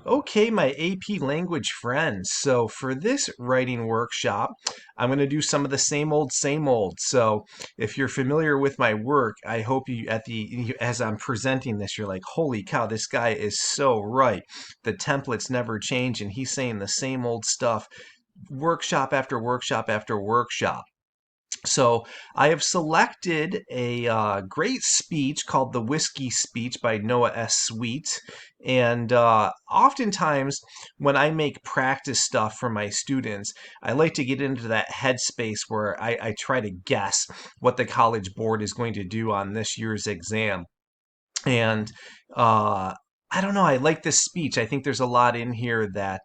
Okay, my AP language friends. So for this writing workshop, I'm going to do some of the same old, same old. So if you're familiar with my work, I hope you as I'm presenting this, you're like, holy cow, this guy is so right. The templates never change, and he's saying the same old stuff, workshop after workshop after workshop. So I have selected a great speech called The Whiskey Speech by Noah S. Sweet. And oftentimes when I make practice stuff for my students, I like to get into that headspace where I try to guess what the College Board is going to do on this year's exam. And uh, I don't know, I like this speech. I think there's a lot in here that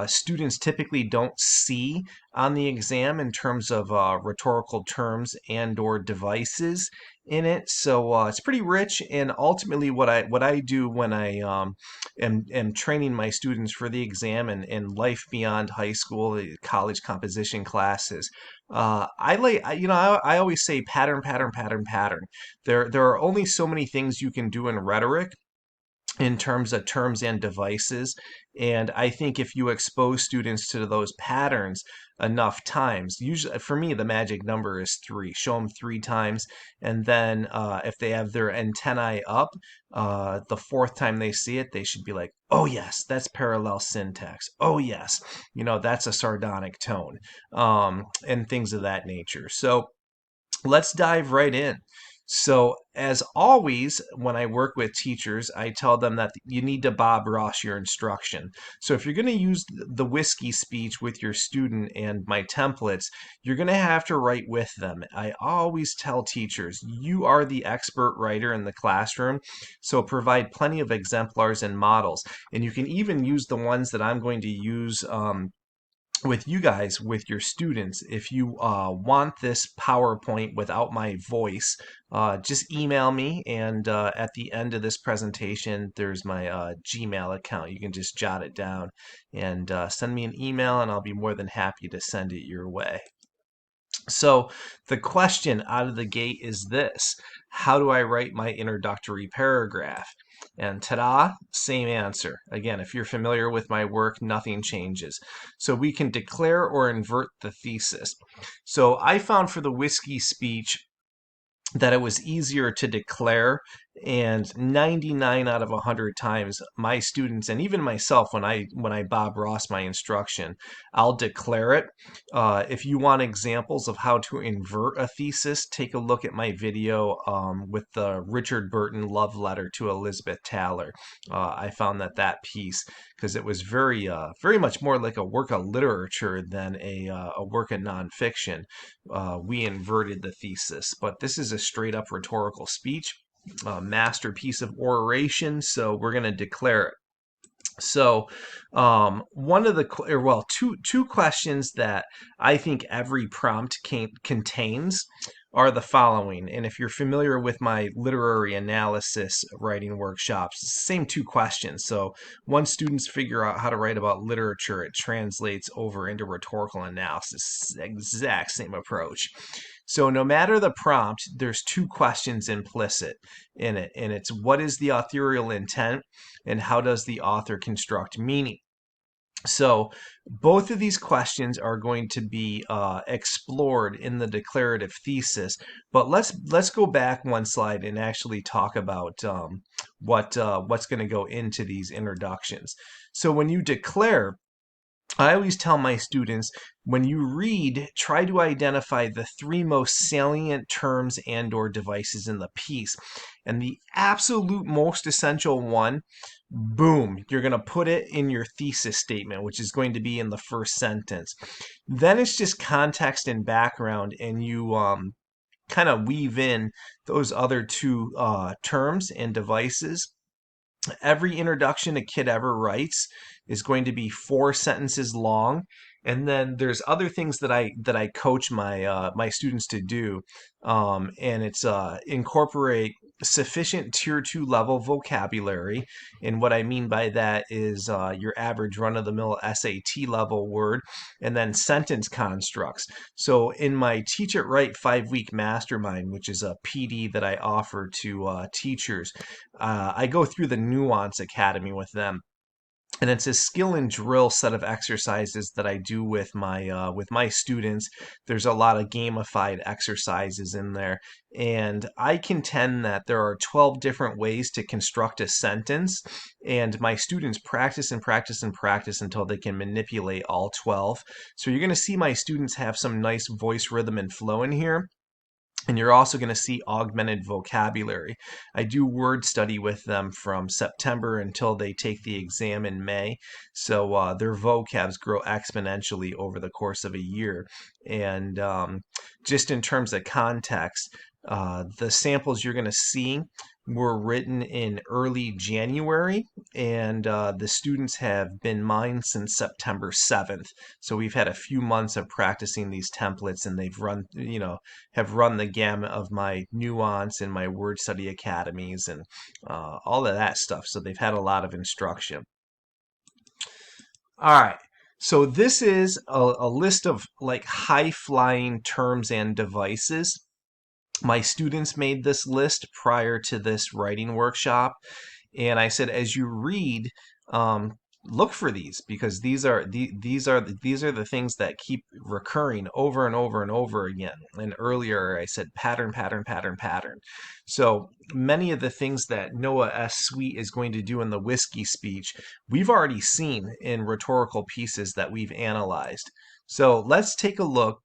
students typically don't see on the exam in terms of rhetorical terms and or devices in it. So it's pretty rich. And ultimately, what I do when I am training my students for the exam and life beyond high school, college composition classes, I always say pattern, pattern, pattern, pattern. There are only so many things you can do in rhetoric in terms of terms and devices. And I think if you expose students to those patterns enough times, usually for me, the magic number is three. Show them three times. And then if they have their antennae up, the fourth time they see it, they should be like, oh, yes, that's parallel syntax. Oh, yes, that's a sardonic tone, and things of that nature. So let's dive right in. So, as always, when I work with teachers, I tell them that you need to Bob Ross your instruction. So, if you're going to use the whiskey speech with your student and my templates, you're going to have to write with them. I always tell teachers, you are the expert writer in the classroom, so provide plenty of exemplars and models. And you can even use the ones that I'm going to use. With you guys, with your students, if you want this PowerPoint without my voice, just email me. And at the end of this presentation, there's my Gmail account. You can just jot it down and send me an email, and I'll be more than happy to send it your way. So the question out of the gate is this: how do I write my introductory paragraph? And ta-da, same answer. Again, if you're familiar with my work, nothing changes. So we can declare or invert the thesis. So I found for the whiskey speech that it was easier to declare, and 99 out of 100 times my students and even myself, when I Bob Ross my instruction, I'll declare it. If you want examples of how to invert a thesis, take a look at my video with the Richard Burton love letter to Elizabeth Taylor. I found that piece, because it was very much more like a work of literature than a work of nonfiction. We inverted the thesis, but this is a straight up rhetorical speech, a masterpiece of oration, so we're going to declare it. So, one of the, or well, two questions that I think every prompt contains are the following. And if you're familiar with my literary analysis writing workshops, same two questions. So once students figure out how to write about literature, it translates over into rhetorical analysis. Exact same approach. So no matter the prompt, there's two questions implicit in it, and it's what is the authorial intent and how does the author construct meaning? So both of these questions are going to be explored in the declarative thesis, but let's go back one slide and actually talk about what's going to go into these introductions. So when you declare, I always tell my students, when you read, try to identify the three most salient terms and or devices in the piece. And the absolute most essential one, boom, you're going to put it in your thesis statement, which is going to be in the first sentence. Then it's just context and background, and you kind of weave in those other two terms and devices. Every introduction a kid ever writes is going to be 4 sentences long, and then there's other things that I coach my students to do, and it's incorporate sufficient tier 2 level vocabulary. And what I mean by that is your average run-of-the-mill SAT level word, and then sentence constructs. So in my Teach It Right 5-week mastermind, which is a PD that I offer to teachers, I go through the Nuance Academy with them. and it's a skill and drill set of exercises that I do with my students. There's a lot of gamified exercises in there, and I contend that there are 12 different ways to construct a sentence, and my students practice and practice and practice until they can manipulate all 12. So you're going to see my students have some nice voice rhythm and flow in here. And you're also going to see augmented vocabulary. I do word study with them from September until they take the exam in May. So their vocabs grow exponentially over the course of a year. And just in terms of context, the samples you're going to see were written in early January, and the students have been mine since September 7th. So we've had a few months of practicing these templates, and they've run, have run the gamut of my nuance and my word study academies and all of that stuff. So they've had a lot of instruction. All right. So this is a list of like high flying terms and devices. My students made this list prior to this writing workshop, and I said, as you read, look for these, because these are the things that keep recurring over and over and over again. And earlier I said pattern, pattern, pattern, pattern. So many of the things that Noah S. Sweet is going to do in the whiskey speech, we've already seen in rhetorical pieces that we've analyzed. So let's take a look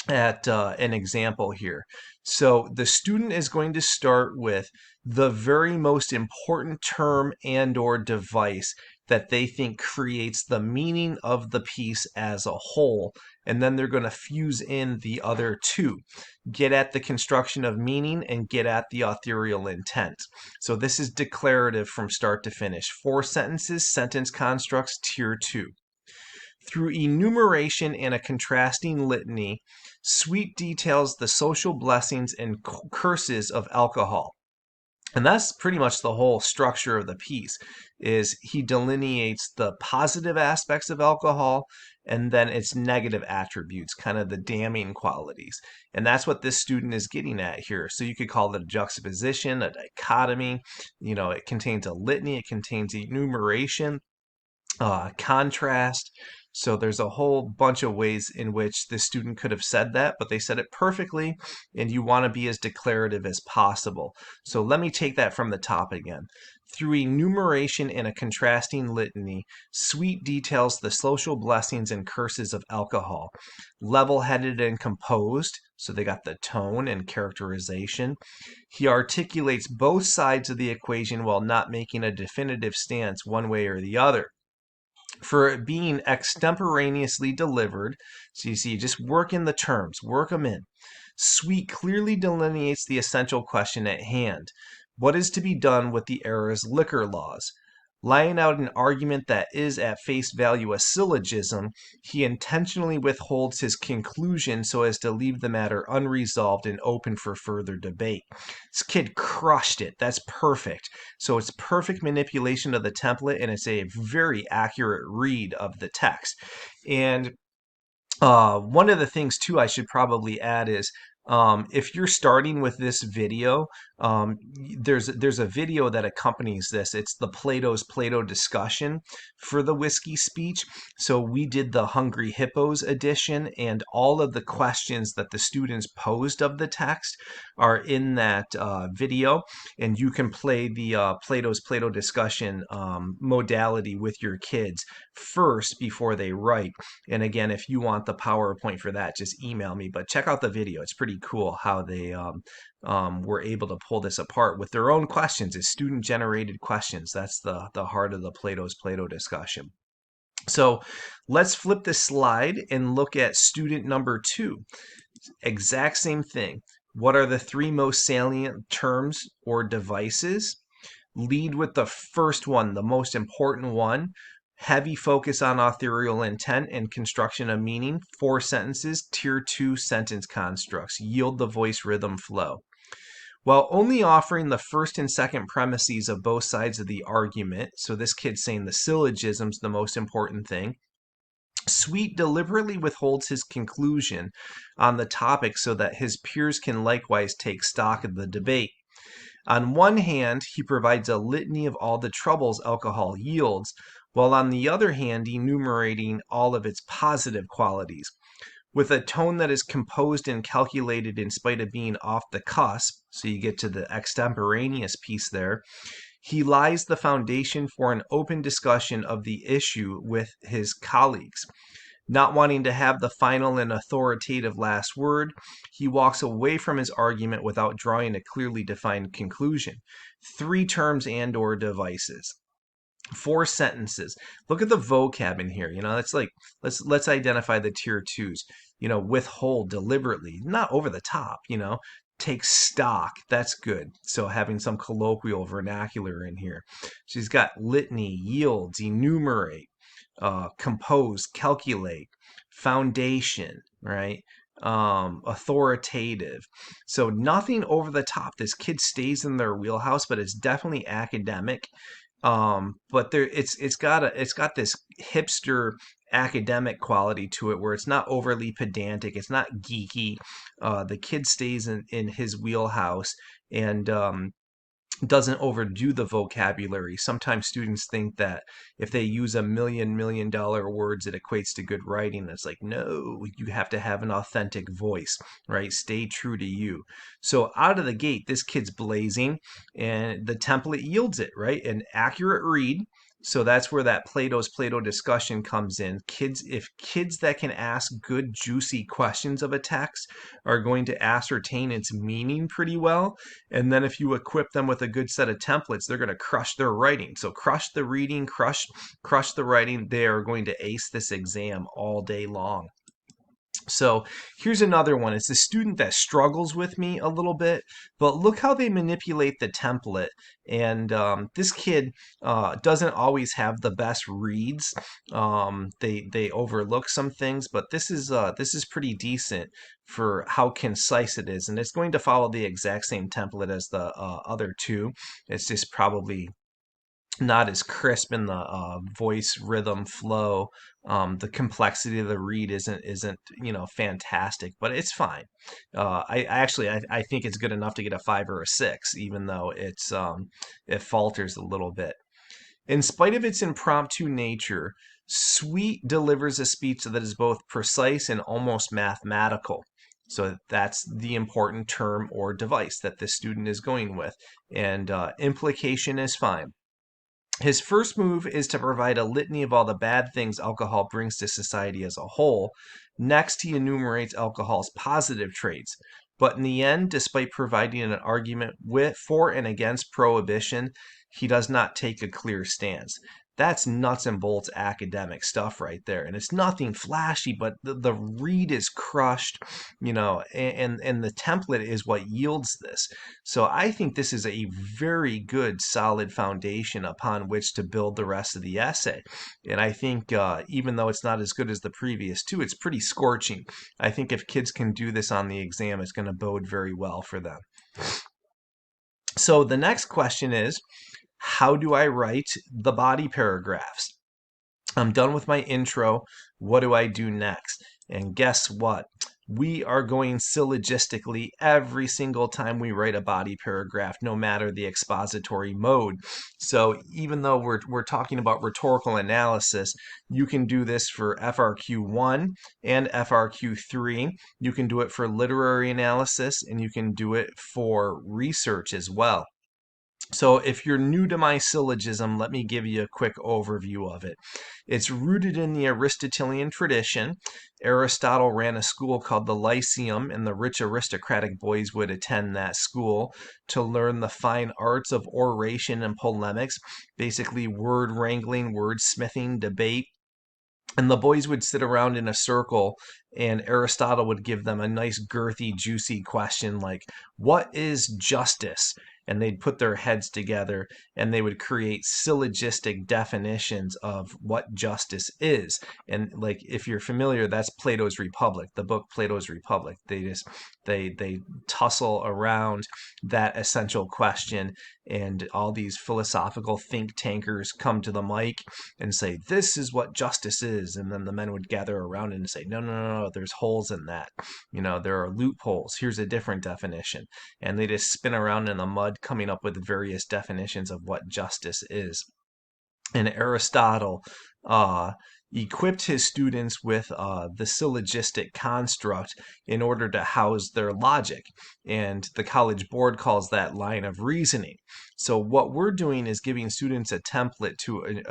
at an example here. So the student is going to start with the very most important term and or device that they think creates the meaning of the piece as a whole, and then they're going to fuse in the other two. Get at the construction of meaning and get at the authorial intent. So this is declarative from start to finish. 4 sentences, sentence constructs, tier 2. Through enumeration and a contrasting litany, Sweet details the social blessings and curses of alcohol. And that's pretty much the whole structure of the piece, is he delineates the positive aspects of alcohol and then its negative attributes, kind of the damning qualities. And that's what this student is getting at here. So you could call it a juxtaposition, a dichotomy. It contains a litany, it contains enumeration, contrast. So there's a whole bunch of ways in which the student could have said that, but they said it perfectly, and you want to be as declarative as possible. So let me take that from the top again. Through enumeration and a contrasting litany, Sweet details the social blessings and curses of alcohol. Level-headed and composed, so they got the tone and characterization. He articulates both sides of the equation while not making a definitive stance one way or the other. For it being extemporaneously delivered, so you see, just work in the terms, work them in. Sweet clearly delineates the essential question at hand. What is to be done with the era's liquor laws? Laying out an argument that is at face value a syllogism, he intentionally withholds his conclusion so as to leave the matter unresolved and open for further debate. This kid crushed it. That's perfect. So it's perfect manipulation of the template, and it's a very accurate read of the text. And one of the things too I should probably add is, if you're starting with this video, there's a video that accompanies this. It's the Plato discussion for the whiskey speech. So we did the Hungry Hippos edition, and all of the questions that the students posed of the text are in that video, and you can play the Plato discussion modality with your kids first before they write. And again, if you want the PowerPoint for that, just email me. But check out the video. It's pretty cool how they were able to pull this apart with their own questions. It's student-generated questions. That's the heart of the Plato discussion. So let's flip the slide and look at student number 2. Exact same thing. What are the 3 most salient terms or devices? Lead with the first one, the most important one. Heavy focus on authorial intent and construction of meaning. 4 sentences, tier 2 sentence constructs. Yield the voice rhythm flow. While only offering the first and second premises of both sides of the argument, so this kid's saying the syllogism's the most important thing, Sweet deliberately withholds his conclusion on the topic so that his peers can likewise take stock of the debate. On one hand, he provides a litany of all the troubles alcohol yields, while on the other hand enumerating all of its positive qualities. With a tone that is composed and calculated in spite of being off the cusp, so you get to the extemporaneous piece there, he lies the foundation for an open discussion of the issue with his colleagues. Not wanting to have the final and authoritative last word, he walks away from his argument without drawing a clearly defined conclusion. 3 terms and/or devices. 4 sentences. Look at the vocab in here. It's like let's identify the tier twos. Withhold deliberately, not over the top. Take stock. That's good. So having some colloquial vernacular in here. She's got litany, yields, enumerate, compose, calculate, foundation, right? Authoritative. So nothing over the top. This kid stays in their wheelhouse, but it's definitely academic. But it's got this hipster academic quality to it where it's not overly pedantic, it's not geeky. The kid stays in his wheelhouse and doesn't overdo the vocabulary. Sometimes students think that if they use a million dollar words, it equates to good writing. It's like, no, you have to have an authentic voice, right? Stay true to you. So out of the gate, this kid's blazing, and the template yields it, right? An accurate read. So that's where that Play-Doh discussion comes in. If kids that can ask good, juicy questions of a text are going to ascertain its meaning pretty well, and then if you equip them with a good set of templates, they're going to crush their writing. So crush the reading, crush the writing. They are going to ace this exam all day long. So here's another one. It's a student that struggles with me a little bit, but look how they manipulate the template. And this kid doesn't always have the best reads. They overlook some things, but this is pretty decent for how concise it is, and it's going to follow the exact same template as the other two. It's just probably not as crisp in the voice, rhythm, flow. The complexity of the read isn't fantastic, but it's fine. I think it's good enough to get a 5 or a 6, even though it falters a little bit. In spite of its impromptu nature, Sweet delivers a speech that is both precise and almost mathematical. So that's the important term or device that this student is going with. And implication is fine. His first move is to provide a litany of all the bad things alcohol brings to society as a whole. Next, he enumerates alcohol's positive traits. But in the end, despite providing an argument for and against prohibition, he does not take a clear stance. That's nuts and bolts academic stuff right there. And it's nothing flashy, but the read is crushed, and the template is what yields this. So I think this is a very good, solid foundation upon which to build the rest of the essay. And I think even though it's not as good as the previous two, it's pretty scorching. I think if kids can do this on the exam, it's going to bode very well for them. So the next question is, how do I write the body paragraphs? I'm done with my intro. What do I do next? And guess what? We are going syllogistically every single time we write a body paragraph, no matter the expository mode. So even though we're talking about rhetorical analysis, you can do this for FRQ1 and FRQ3. You can do it for literary analysis, and you can do it for research as well. So if you're new to my syllogism, let me give you a quick overview of it. It's rooted in the Aristotelian tradition. Aristotle ran a school called the Lyceum, and the rich aristocratic boys would attend that school to learn the fine arts of oration and polemics, basically word wrangling, wordsmithing, debate. And the boys would sit around in a circle, and Aristotle would give them a nice, girthy, juicy question like, what is justice? And they'd put their heads together and they would create syllogistic definitions of what justice is. And like, if you're familiar, that's Plato's Republic, the book Plato's Republic. They tussle around that essential question, and all these philosophical think tankers come to the mic and say, this is what justice is. And then the men would gather around and say, no, there's holes in that. There are loopholes. Here's a different definition. And they just spin around in the mud coming up with various definitions of what justice is. And Aristotle uh, equipped his students with the syllogistic construct in order to house their logic. And the College Board calls that line of reasoning. So what we're doing is giving students a template to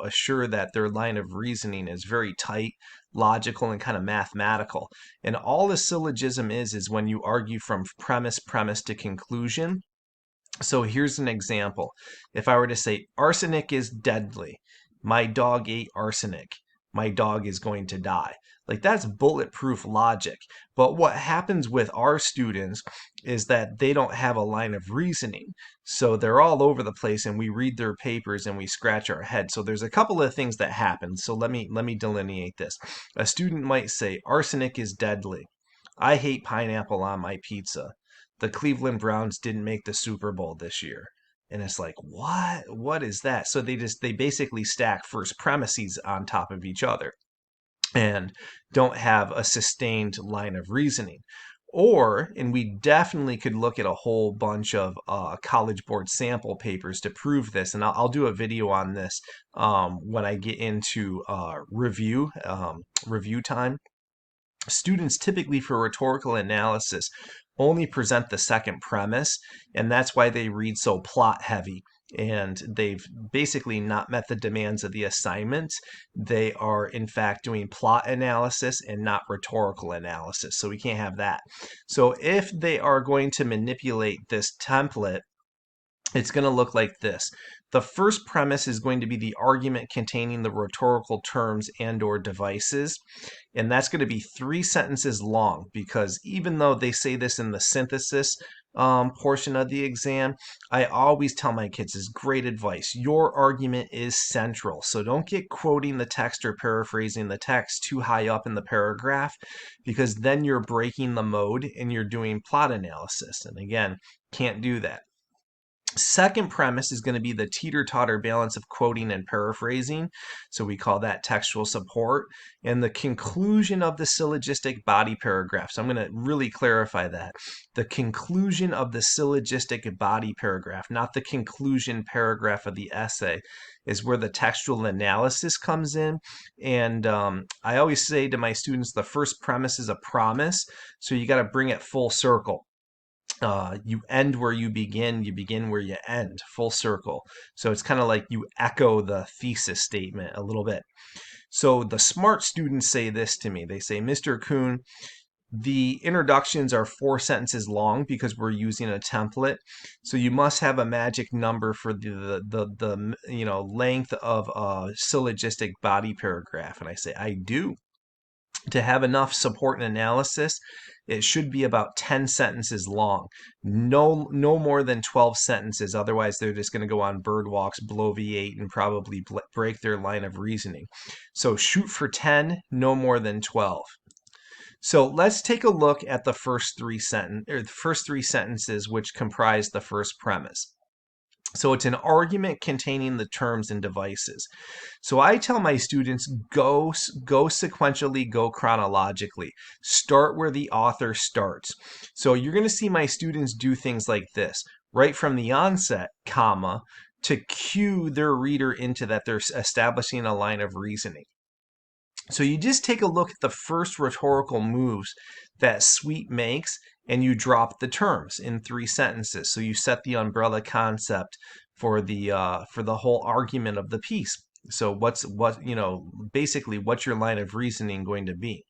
assure that their line of reasoning is very tight, logical, and kind of mathematical. And all a syllogism is when you argue from premise to conclusion. So here's an example. If I were to say, arsenic is deadly, my dog ate arsenic, my dog is going to die. Like, that's bulletproof logic. But what happens with our students is that they don't have a line of reasoning. So they're all over the place and we read their papers and we scratch our head. So there's a couple of things that happen. So let me delineate this. A student might say, arsenic is deadly. I hate pineapple on my pizza. The Cleveland Browns didn't make the Super Bowl this year. And it's like, what? What is that? So they basically stack first premises on top of each other and don't have a sustained line of reasoning. Or, and we definitely could look at a whole bunch of College Board sample papers to prove this, and I'll do a video on this when I get into review time. Students typically for rhetorical analysis only present the second premise, and that's why they read so plot heavy. And they've basically not met the demands of the assignment. They are, in fact, doing plot analysis and not rhetorical analysis. So we can't have that. So if they are going to manipulate this template, it's going to look like this. The first premise is going to be the argument containing the rhetorical terms and or devices. And that's going to be 3 sentences long, because even though they say this in the synthesis portion of the exam, I always tell my kids, is great advice. Your argument is central. So don't get quoting the text or paraphrasing the text too high up in the paragraph, because then you're breaking the mode and you're doing plot analysis. And again, can't do that. Second premise is going to be the teeter-totter balance of quoting and paraphrasing. So we call that textual support. And the conclusion of the syllogistic body paragraph. So I'm going to really clarify that. The conclusion of the syllogistic body paragraph, not the conclusion paragraph of the essay, is where the textual analysis comes in. And I always say to my students, the first premise is a promise. So you got to bring it full circle. You end where you begin where you end, full circle. So it's kind of like you echo the thesis statement a little bit. So the smart students say this to me. They say, Mr. Kuhn, the introductions are 4 sentences long because we're using a template. So you must have a magic number for the length of a syllogistic body paragraph. And I say, I do. To have enough support and analysis, it should be about 10 sentences long. No more than 12 sentences. Otherwise, they're just going to go on bird walks, bloviate, and probably break their line of reasoning. So shoot for 10, no more than 12. So let's take a look at the first three sentences which comprise the first premise. So it's an argument containing the terms and devices. So I tell my students, go sequentially, go chronologically. Start where the author starts. So you're going to see my students do things like this, right from the onset, comma, to cue their reader into that they're establishing a line of reasoning. So you just take a look at the first rhetorical moves that Sweet makes, and you drop the terms in 3 sentences. So you set the umbrella concept for the whole argument of the piece. So basically what's your line of reasoning going to be?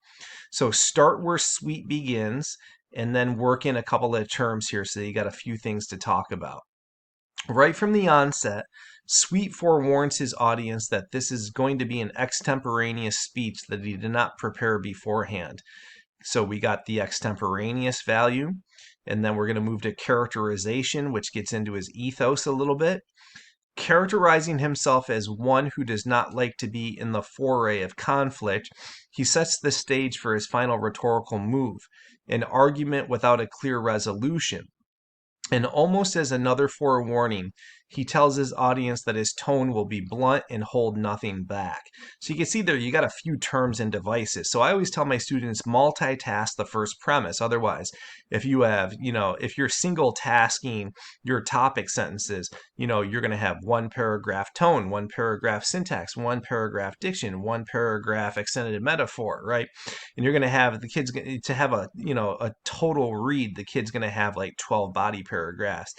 So start where Sweet begins, and then work in a couple of terms here so you got a few things to talk about. Right from the onset, Sweet forewarns his audience that this is going to be an extemporaneous speech that he did not prepare beforehand. So we got the extemporaneous value, and then we're going to move to characterization, which gets into his ethos a little bit. Characterizing himself as one who does not like to be in the foray of conflict, he sets the stage for his final rhetorical move, an argument without a clear resolution. And almost as another forewarning, He tells his audience that his tone will be blunt and hold nothing back. So you can see there, you got a few terms and devices. So I always tell my students multitask the first premise. Otherwise, if you have, if you're single tasking your topic sentences, you're going to have one paragraph tone, one paragraph syntax, one paragraph diction, one paragraph extended metaphor, right? And you're going to have the kids to have a total read. The kid's going to have like 12 body paragraphs,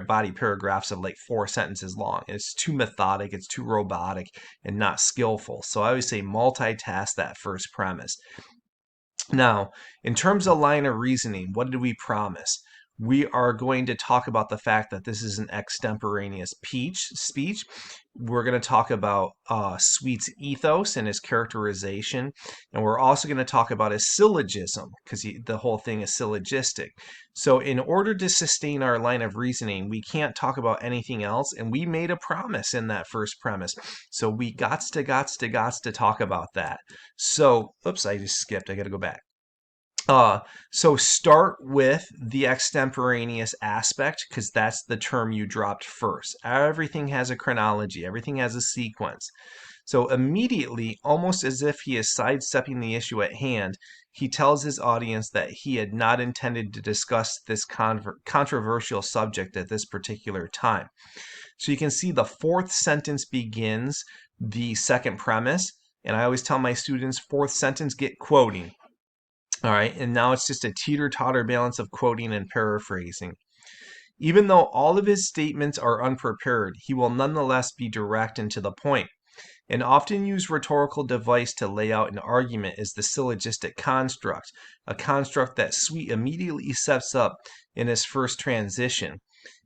body paragraphs of like 4 sentences long. It's too methodic, it's too robotic, and not skillful. So I always say multitask that first premise. Now, in terms of line of reasoning, what did we promise? We are going to talk about the fact that this is an extemporaneous speech. We're going to talk about Sweet's ethos and his characterization. And we're also going to talk about his syllogism, because the whole thing is syllogistic. So in order to sustain our line of reasoning, we can't talk about anything else. And we made a promise in that first premise. So we gots to talk about that. So, oops, I just skipped. I got to go back. So start with the extemporaneous aspect, because that's the term you dropped first. Everything has a chronology, everything has a sequence. So immediately, almost as if he is sidestepping the issue at hand, he tells his audience that he had not intended to discuss this controversial subject at this particular time. So you can see the fourth sentence begins the second premise, and I always tell my students, fourth sentence, get quoting. All right, and now it's just a teeter-totter balance of quoting and paraphrasing. Even though all of his statements are unprepared, he will nonetheless be direct and to the point. An often used rhetorical device to lay out an argument is the syllogistic construct, a construct that Sweet immediately sets up in his first transition.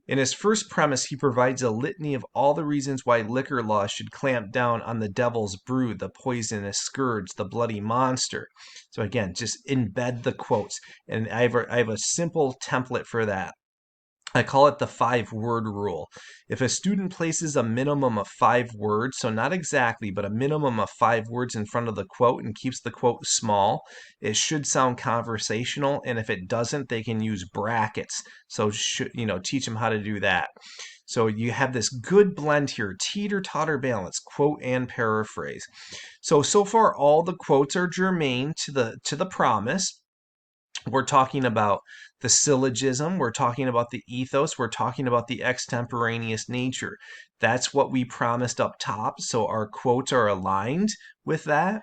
In his first premise, he provides a litany of all the reasons why liquor laws should clamp down on the devil's brood, the poisonous scourge, the bloody monster. So again, just embed the quotes. And I have a simple template for that. I call it the 5-word rule. If a student places a minimum of 5 words, so not exactly, but a minimum of 5 words in front of the quote and keeps the quote small, it should sound conversational. And if it doesn't, they can use brackets. So teach them how to do that. So you have this good blend here, teeter-totter balance, quote and paraphrase. So far all the quotes are germane to the promise. We're talking about the syllogism, we're talking about the ethos, we're talking about the extemporaneous nature. That's what we promised up top, so our quotes are aligned with that.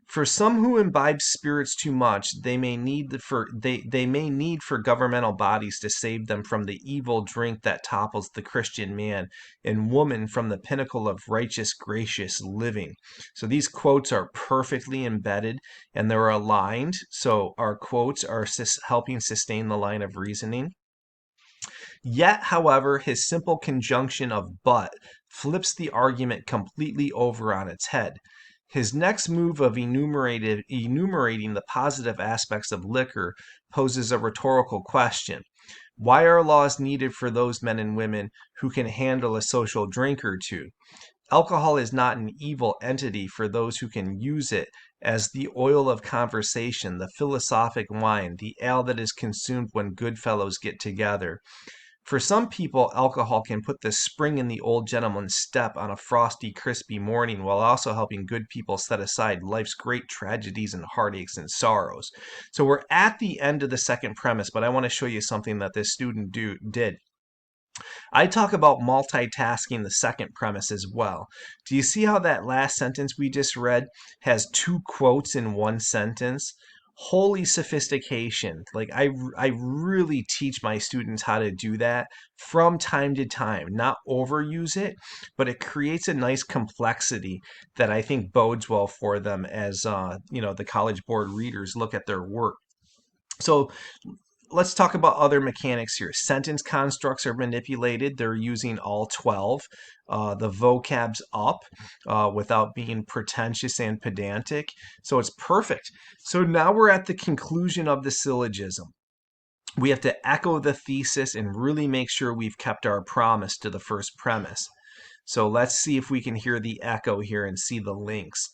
For some who imbibe spirits too much, they may need for governmental bodies to save them from the evil drink that topples the Christian man and woman from the pinnacle of righteous, gracious living. So these quotes are perfectly embedded and they're aligned. So our quotes are helping sustain the line of reasoning. Yet, however, his simple conjunction of but flips the argument completely over on its head. His next move of enumerating the positive aspects of liquor poses a rhetorical question. Why are laws needed for those men and women who can handle a social drink or two? Alcohol is not an evil entity for those who can use it as the oil of conversation, the philosophic wine, the ale that is consumed when good fellows get together. For some people, alcohol can put the spring in the old gentleman's step on a frosty, crispy morning while also helping good people set aside life's great tragedies and heartaches and sorrows. So we're at the end of the second premise, but I want to show you something that this student did. I talk about multitasking the second premise as well. Do you see how that last sentence we just read has 2 quotes in one sentence? Holy sophistication. Like I really teach my students how to do that from time to time, not overuse it, but it creates a nice complexity that I think bodes well for them as the College Board readers look at their work. So let's talk about other mechanics here. Sentence constructs are manipulated. They're using all 12. The vocab's up without being pretentious and pedantic. So it's perfect. So now we're at the conclusion of the syllogism. We have to echo the thesis and really make sure we've kept our promise to the first premise. So let's see if we can hear the echo here and see the links.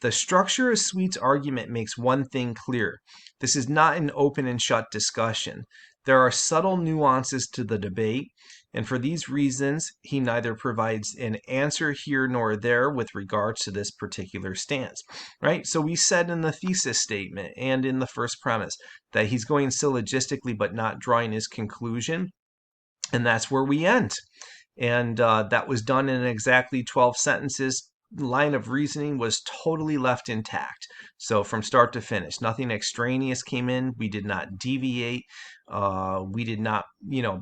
The structure of Sweet's argument makes one thing clear. This is not an open and shut discussion. There are subtle nuances to the debate. And for these reasons, he neither provides an answer here nor there with regards to this particular stance, right? So we said in the thesis statement and in the first premise that he's going syllogistically but not drawing his conclusion, and that's where we end. And that was done in exactly 12 sentences. Line of reasoning was totally left intact. So from start to finish, nothing extraneous came in. We did not deviate. We did not,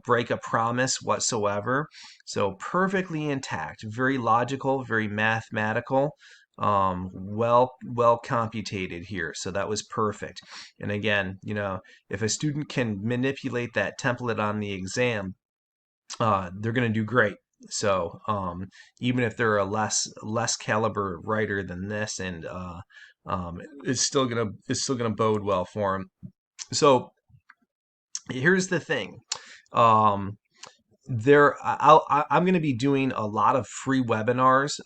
break a promise whatsoever. So perfectly intact, very logical, very mathematical, well computated here. So that was perfect. And again, if a student can manipulate that template on the exam, they're going to do great. So even if they're a less caliber writer than this, and it's still gonna bode well for them. So here's the thing. Um, I'm going to be doing a lot of free webinars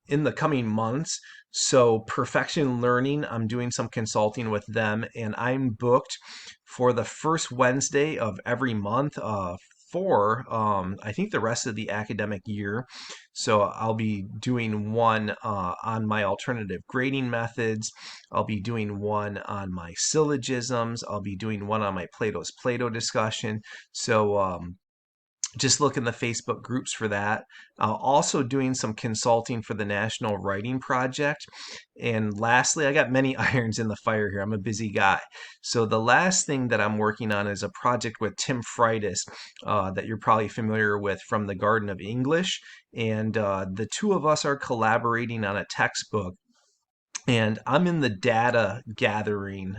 in the coming months. So Perfection Learning, I'm doing some consulting with them, and I'm booked for the first Wednesday of every month for I think the rest of the academic year. So I'll be doing one on my alternative grading methods. I'll be doing one on my syllogisms. I'll be doing one on my Plato's Plato discussion. So just look in the Facebook groups for that. Also doing some consulting for the National Writing Project. And lastly, I got many irons in the fire here. I'm a busy guy. So the last thing that I'm working on is a project with Tim Freitas that you're probably familiar with from the Garden of English. And the two of us are collaborating on a textbook, and I'm in the data gathering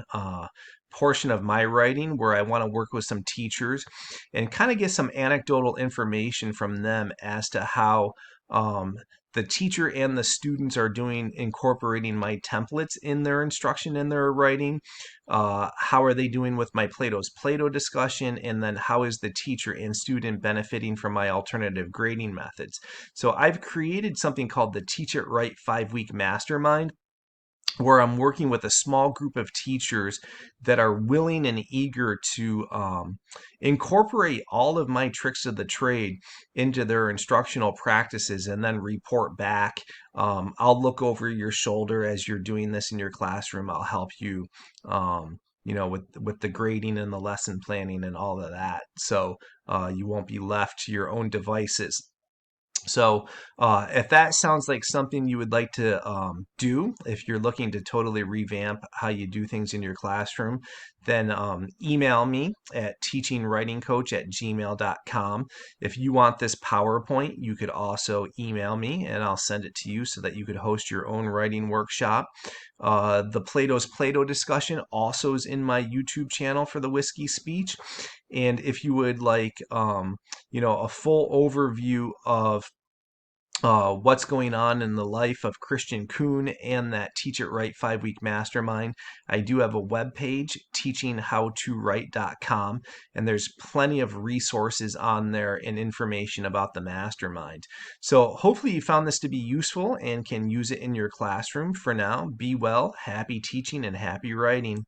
portion of my writing, where I want to work with some teachers and kind of get some anecdotal information from them as to how the teacher and the students are doing incorporating my templates in their instruction and their writing. How are they doing with my Plato's Plato discussion? And then how is the teacher and student benefiting from my alternative grading methods? So I've created something called the Teach It Right 5-Week Mastermind, where I'm working with a small group of teachers that are willing and eager to incorporate all of my tricks of the trade into their instructional practices and then report back. I'll look over your shoulder as you're doing this in your classroom. I'll help you, with the grading and the lesson planning and all of that. So you won't be left to your own devices. So if that sounds like something you would like to do, if you're looking to totally revamp how you do things in your classroom, then email me at teachingwritingcoach@gmail.com. If you want this PowerPoint, you could also email me and I'll send it to you so that you could host your own writing workshop. The Plato's Plato discussion also is in my YouTube channel for the Whiskey Speech. And if you would like, a full overview of what's going on in the life of Christian Kuhn and that Teach It Right 5-Week Mastermind, I do have a webpage, teachinghowtowrite.com, and there's plenty of resources on there and information about the mastermind. So hopefully you found this to be useful and can use it in your classroom. For now, be well, happy teaching, and happy writing.